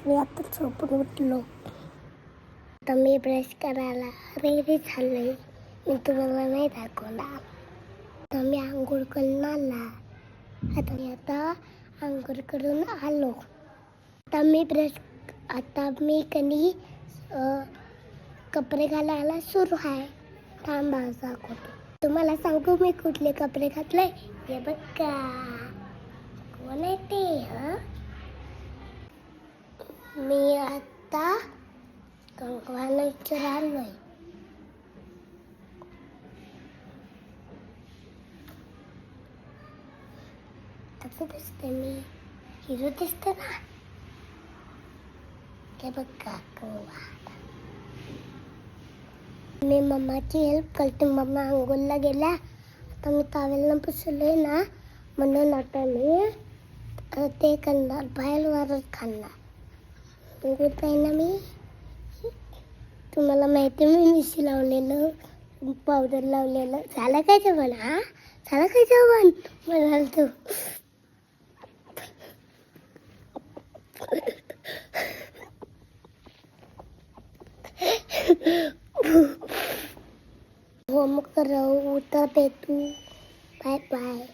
मी आता झोपून उठलो. आता मी ब्रश करायला रेडी झालोय. मी तुम्हाला नाही दाखवणार. आता मी आंघोळ करून आला. आता आंघोळ करून आलो. आता मी कधी कपडे घालायला सुरू आहे. थांबा दाखवतो. तुम्हाला सांगू मी कुठले कपडे घातले. हे बघा. कोण आहे ते? मी आता कंकवाला विचारलोय. कसं दिसते मी? हिरो दिसते ना? हे बघा कंकवा. मी मम्माची हेल्प करते. मम्मा आंघोळला गेला. आता मी तावेलनं पुसलोय ना, म्हणून आता मी ते करणार. बाहेरवरच खाणार. आंघोळ ना मी. तुम्हाला माहिती मी मिशी लावलेलं, पावडर लावलेलं. झालं काय जेवण? झालं काय जेवण? म्हणाल तू. होम करा. उठा पेटू. Bye bye.